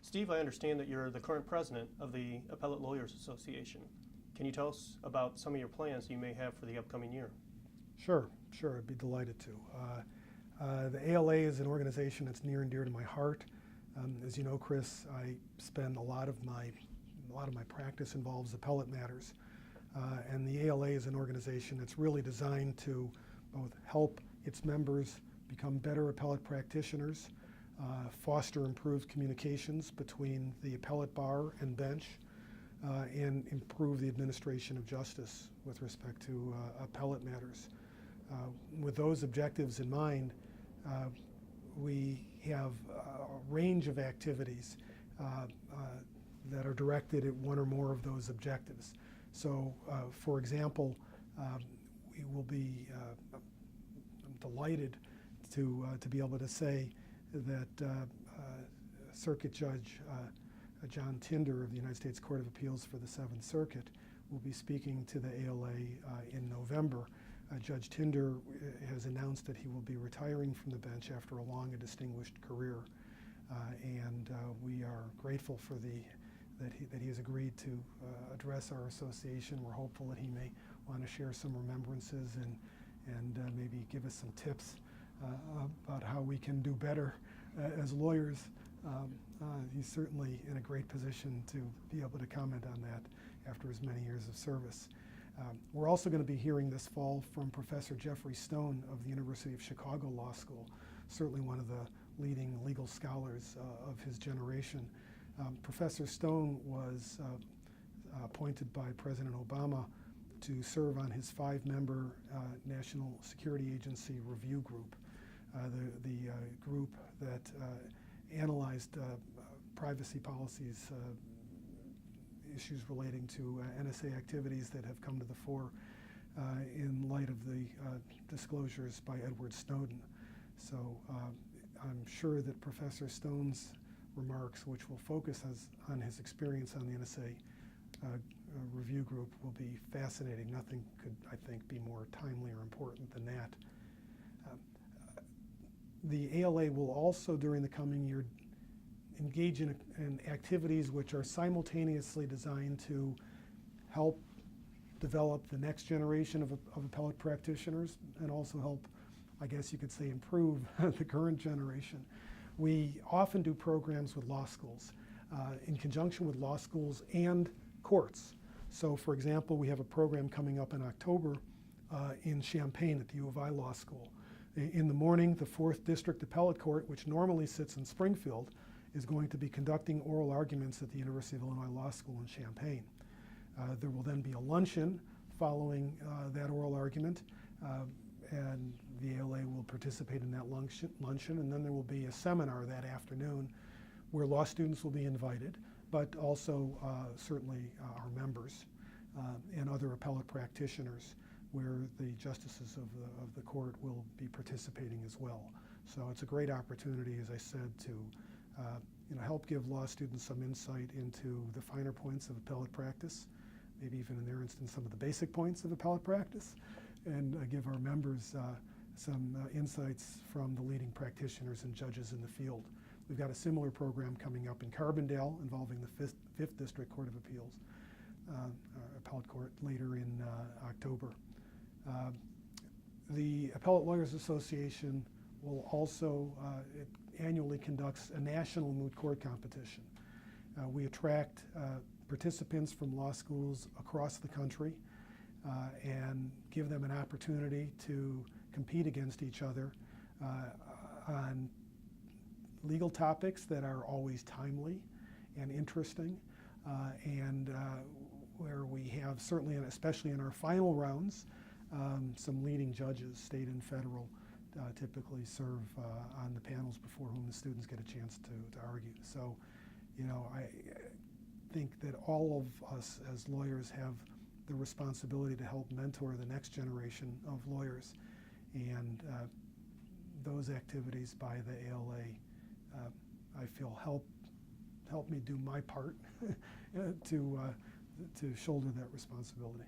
Steve, I understand that you're the current president of the Appellate Lawyers Association. Can you tell us about some of your plans you may have for the upcoming year? Sure, I'd be delighted to. The ALA is an organization that's near and dear to my heart. As you know, Chris, I spend a lot of my practice involves appellate matters, and the ALA is an organization that's really designed to both help its members become better appellate practitioners, foster improved communications between the appellate bar and bench, and improve the administration of justice with respect to appellate matters. With those objectives in mind, we have a range of activities that are directed at one or more of those objectives. So, for example, we will be delighted to be able to say that Circuit Judge John Tinder of the United States Court of Appeals for the Seventh Circuit will be speaking to the ALA in November. Judge Tinder has announced that he will be retiring from the bench after a long and distinguished career, and we are grateful for that he has agreed to address our association. We're hopeful that he may want to share some remembrances and maybe give us some tips about how we can do better as lawyers. He's certainly in a great position to be able to comment on that after his many years of service. We're also going to be hearing this fall from Professor Jeffrey Stone of the University of Chicago Law School, certainly one of the leading legal scholars of his generation. Professor Stone was appointed by President Obama to serve on his 5-member National Security Agency review group, the group that analyzed privacy policies, issues relating to NSA activities that have come to the fore in light of the disclosures by Edward Snowden. So I'm sure that Professor Stone's remarks, which will focus on his experience on the NSA review group, will be fascinating. Nothing could, I think, be more timely or important than that. The ALA will also, during the coming year, engage in activities which are simultaneously designed to help develop the next generation of appellate practitioners and also help, I guess you could say, improve the current generation. We often do programs with law schools in conjunction with law schools and courts. So, for example, we have a program coming up in October in Champaign at the U of I Law School. In the morning, the 4th District Appellate Court, which normally sits in Springfield, is going to be conducting oral arguments at the University of Illinois Law School in Champaign. There will then be a luncheon following that oral argument, and the ALA will participate in that luncheon, and then there will be a seminar that afternoon where law students will be invited, but also certainly our members and other appellate practitioners, where the justices of the court will be participating as well. So it's a great opportunity, as I said, to help give law students some insight into the finer points of appellate practice, maybe even in their instance some of the basic points of appellate practice, and give our members some insights from the leading practitioners and judges in the field. We've got a similar program coming up in Carbondale involving the 5th District Court of Appeals, Appellate Court, later in October. The Appellate Lawyers Association will also, it annually conducts a national moot court competition. We attract participants from law schools across the country and give them an opportunity to compete against each other on legal topics that are always timely and interesting, and where we have certainly, and especially in our final rounds, some leading judges, state and federal, typically serve on the panels before whom the students get a chance to argue. So, I think that all of us as lawyers have the responsibility to help mentor the next generation of lawyers, and those activities by the ALA, I feel help me do my part to shoulder that responsibility.